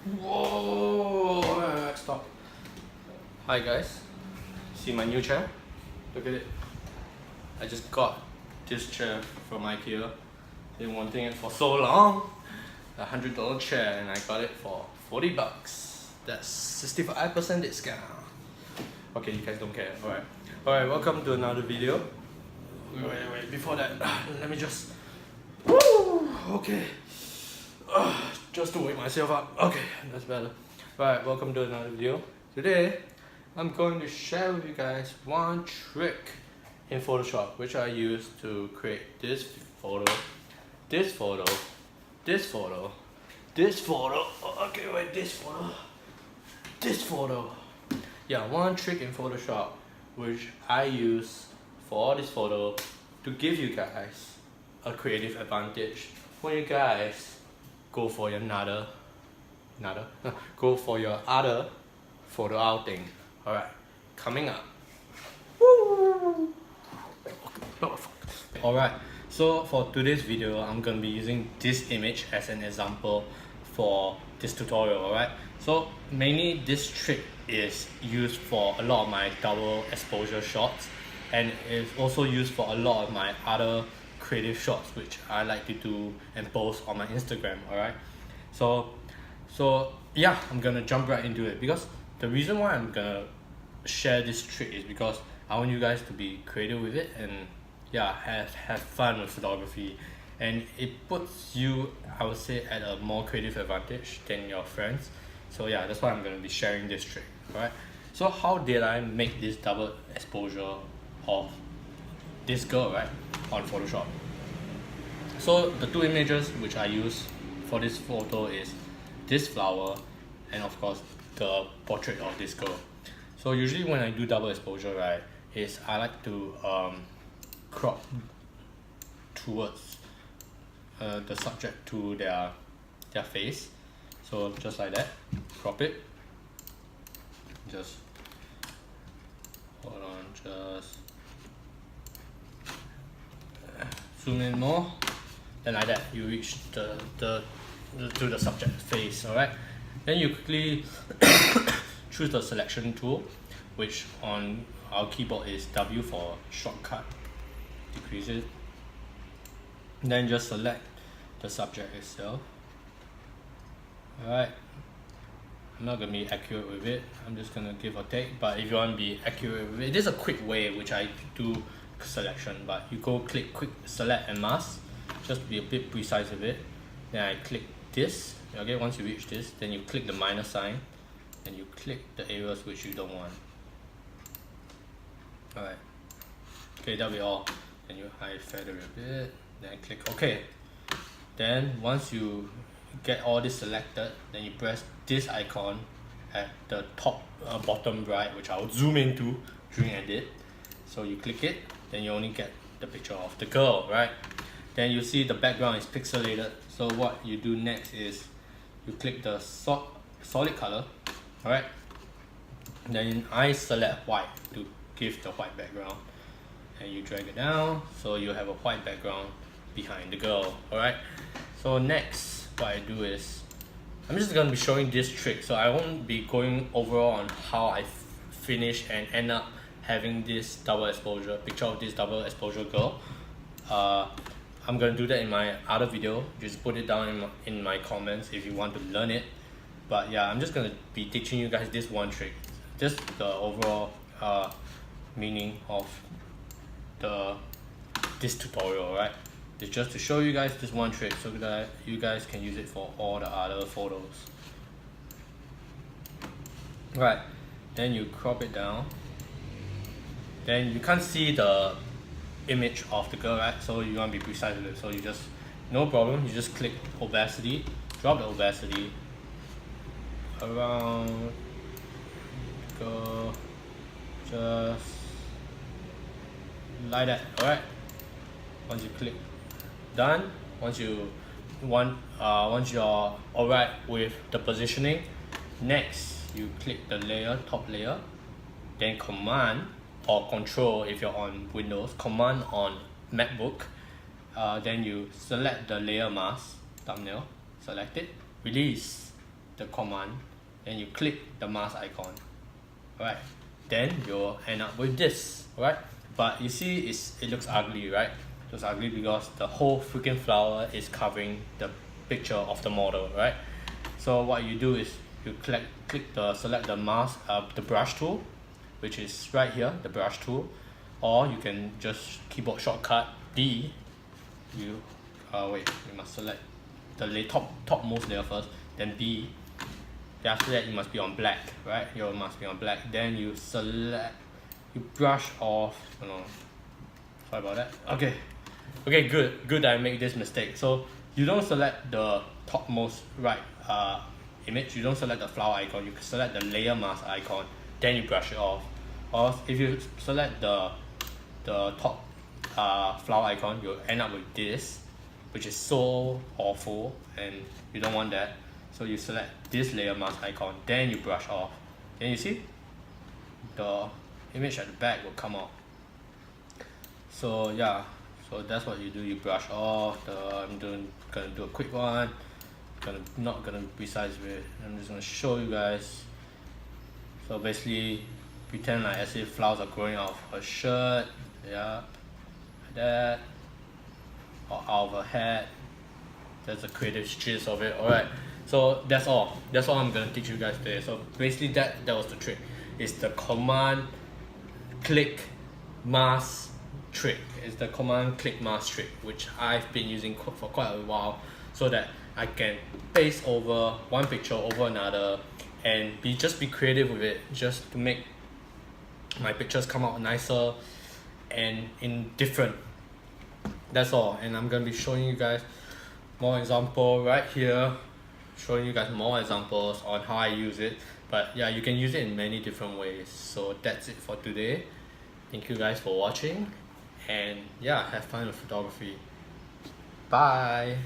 Whoa! Alright, stop. Hi guys, see my new chair? Look at it. I just got this chair from IKEA. Been wanting it for so long. $100 chair, and I got it for $40. That's 65% discount. Okay, you guys don't care. Alright, welcome to another video. Wait, before that, let me just... Woo! Okay. Just to wake myself up. Okay, that's better. Alright, welcome to another video. Today, I'm going to share with you guys one trick in Photoshop which I use to create this photo, this photo, this photo, this photo. Okay, wait, this photo, this photo. Yeah, one trick in Photoshop which I use for this photo to give you guys a creative advantage when you guys go for your go for your other photo outing. Alright, coming up. Woo! Alright, so for today's video, I'm gonna be using this image as an example for this tutorial. Alright, so mainly this trick is used for a lot of my double exposure shots, and it's also used for a lot of my other creative shots which I like to do and post on my Instagram. Alright, so yeah, I'm gonna jump right into it, because the reason why I'm gonna share this trick is because I want you guys to be creative with it and yeah, have fun with photography, and it puts you, I would say, at a more creative advantage than your friends. So yeah, that's why I'm gonna be sharing this trick. Alright, so how did I make this double exposure of this girl, right, on Photoshop? So the two images which I use for this photo is this flower and of course the portrait of this girl. So usually when I do double exposure, right, is I like to crop towards the subject to their face. So just like that, crop it. Just hold on, just zoom in more. Then like that, you reach to the subject face. Alright, then you quickly choose the selection tool, which on our keyboard is W for shortcut. Decrease it. Then just select the subject itself. Alright, I'm not gonna be accurate with it. I'm just gonna give or take. But if you want to be accurate with it, this is a quick way which I do selection. But you go click quick select and mask, just to be a bit precise with it. Then I click this. Okay, once you reach this, then you click the minus sign, and you click the areas which you don't want. Alright, okay, that'll be all. Then you hide feather a bit, then click OK. Then once you get all this selected, then you press this icon at the top bottom right, which I'll zoom into during edit. So you click it, then you only get the picture of the girl, right? Then you see the background is pixelated. So what you do next is you click the solid color. Alright, then I select white to give the white background, and you drag it down so you have a white background behind the girl. Alright, so next what I do is I'm just gonna be showing this trick, so I won't be going overall on how I finish and end up having this double exposure picture of this double exposure girl. I'm gonna do that in my other video. Just put it down in my comments if you want to learn it. But yeah, I'm just gonna be teaching you guys this one trick, just the overall meaning of this tutorial, right? It's just to show you guys this one trick so that you guys can use it for all the other photos. Right, then you crop it down. Then you can't see the image of the girl, right? So you want to be precise with it. So you just, no problem, you just click opacity, drop the opacity around, go just like that. Alright, once you click done, once you're alright with the positioning, next you click the layer, top layer, then command or control if you're on Windows, command on MacBook, then you select the layer mask thumbnail, select it, release, the command, then you click the mask icon. Alright, then you'll end up with this, right? But you see it looks ugly, right? It looks ugly because the whole freaking flower is covering the picture of the model, right? So what you do is you select the mask, the brush tool, which is right here, the brush tool, or you can just keyboard shortcut D. You must select the topmost layer first, then B. Then after that, you must be on black, right? You must be on black. Then you brush off. Oh no, sorry about that. Okay, good that I make this mistake. So you don't select the topmost right image. You don't select the flower icon. You select the layer mask icon. Then you brush it off. Or if you select the top flower icon, you'll end up with this, which is so awful, and you don't want that. So you select this layer mask icon, then you brush off. Then you see the image at the back will come out. So yeah, so that's what you do. You brush off. I'm gonna do a quick one. Not gonna be precise with it. I'm just gonna show you guys. So basically, pretend like as if flowers are growing out of her shirt. Yeah, like that, or out of her hat. That's the creative gist of it. Alright. So that's all I'm gonna teach you guys today. So basically that was the trick. It's the command click mask trick. It's the command click mask trick, which I've been using for quite a while, so that I can paste over one picture over another and just be creative with it, just to make my pictures come out nicer and in different. That's all. And I'm gonna be showing you guys more example right here, showing you guys more examples on how I use it. But yeah, you can use it in many different ways. So that's it for today. Thank you guys for watching, and yeah, have fun with photography. Bye.